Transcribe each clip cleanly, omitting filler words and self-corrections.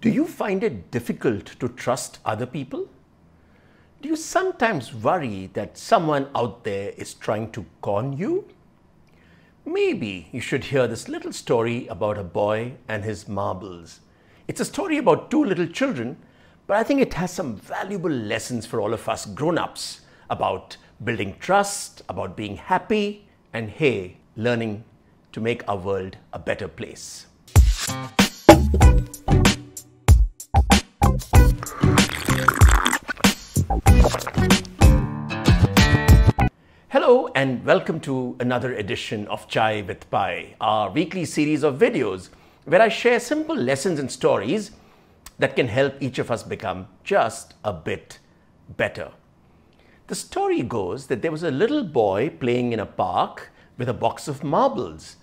Do you find it difficult to trust other people? Do you sometimes worry that someone out there is trying to con you? Maybe you should hear this little story about a boy and his marbles. It's a story about two little children, but I think it has some valuable lessons for all of us grown-ups about building trust, about being happy, and hey, learning to make our world a better place. Hello and welcome to another edition of Chai with Pai, our weekly series of videos where I share simple lessons and stories that can help each of us become just a bit better. The story goes that there was a little boy playing in a park with a box of marbles.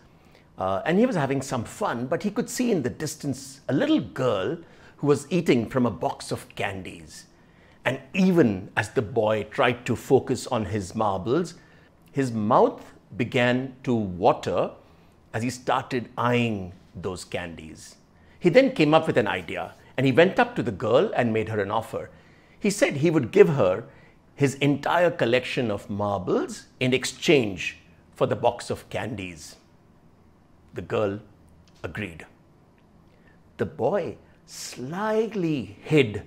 And he was having some fun, but he could see in the distance a little girl who was eating from a box of candies. And even as the boy tried to focus on his marbles, his mouth began to water as he started eyeing those candies. He then came up with an idea and he went up to the girl and made her an offer. He said he would give her his entire collection of marbles in exchange for the box of candies. The girl agreed. The boy slyly hid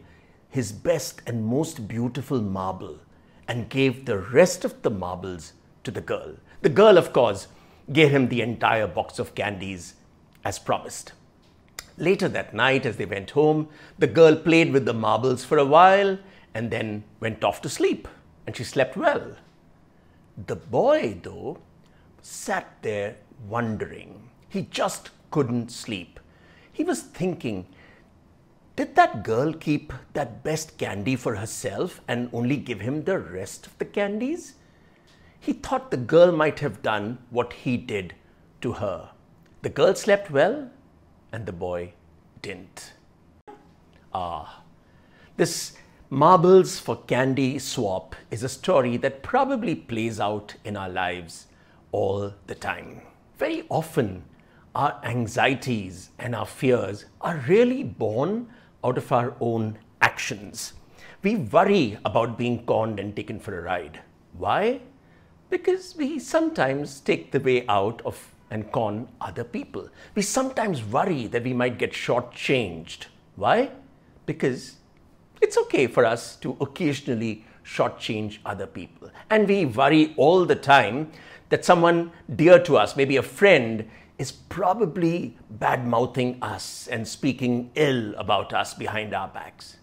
his best and most beautiful marble and gave the rest of the marbles to the girl. The girl, of course, gave him the entire box of candies as promised. Later that night, as they went home, the girl played with the marbles for a while and then went off to sleep, and she slept well. The boy, though, sat there wondering. He just couldn't sleep. He was thinking, did that girl keep that best candy for herself and only give him the rest of the candies? He thought the girl might have done what he did to her. The girl slept well and the boy didn't. This marbles for candy swap is a story that probably plays out in our lives all the time. Very often, our anxieties and our fears are really born out of our own actions. We worry about being conned and taken for a ride. Why? Because we sometimes take the way out of and con other people. We sometimes worry that we might get shortchanged. Why? Because it's okay for us to occasionally shortchange other people. And we worry all the time that someone dear to us, maybe a friend, is probably bad-mouthing us and speaking ill about us behind our backs.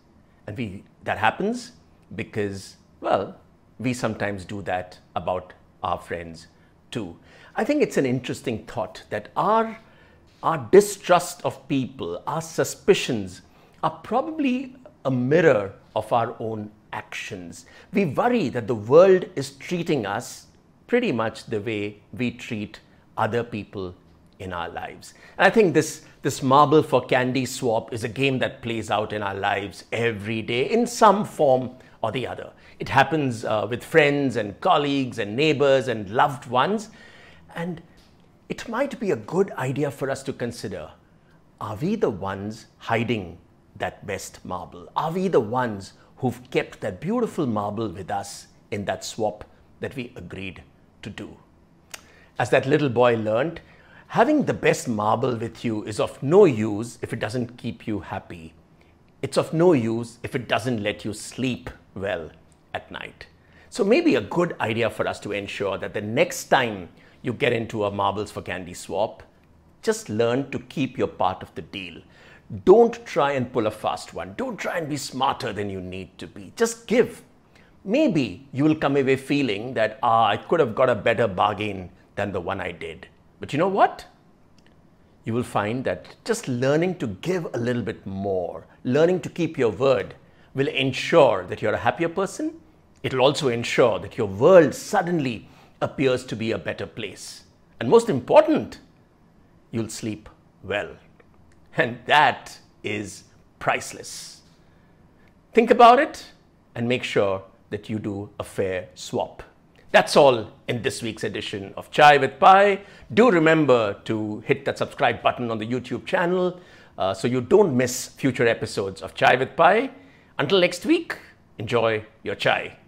And that happens because, well, we sometimes do that about our friends too. I think it's an interesting thought that our distrust of people, our suspicions, are probably a mirror of our own actions. We worry that the world is treating us pretty much the way we treat other people in our lives. And I think this marble for candy swap is a game that plays out in our lives every day in some form or the other. It happens with friends and colleagues and neighbors and loved ones. And it might be a good idea for us to consider, are we the ones hiding that best marble? Are we the ones who've kept that beautiful marble with us in that swap that we agreed to do? As that little boy learned, having the best marble with you is of no use if it doesn't keep you happy. It's of no use if it doesn't let you sleep well at night. So maybe a good idea for us to ensure that the next time you get into a marbles for candy swap, just learn to keep your part of the deal. Don't try and pull a fast one. Don't try and be smarter than you need to be. Just give. Maybe you will come away feeling that, I could have got a better bargain than the one I did. But you know what? You will find that just learning to give a little bit more, learning to keep your word, will ensure that you're a happier person. It'll also ensure that your world suddenly appears to be a better place. And most important, you'll sleep well. And that is priceless. Think about it and make sure that you do a fair swap. That's all in this week's edition of Chai with Pai. Do remember to hit that subscribe button on the YouTube channel. so you don't miss future episodes of Chai with Pai. Until next week, enjoy your chai.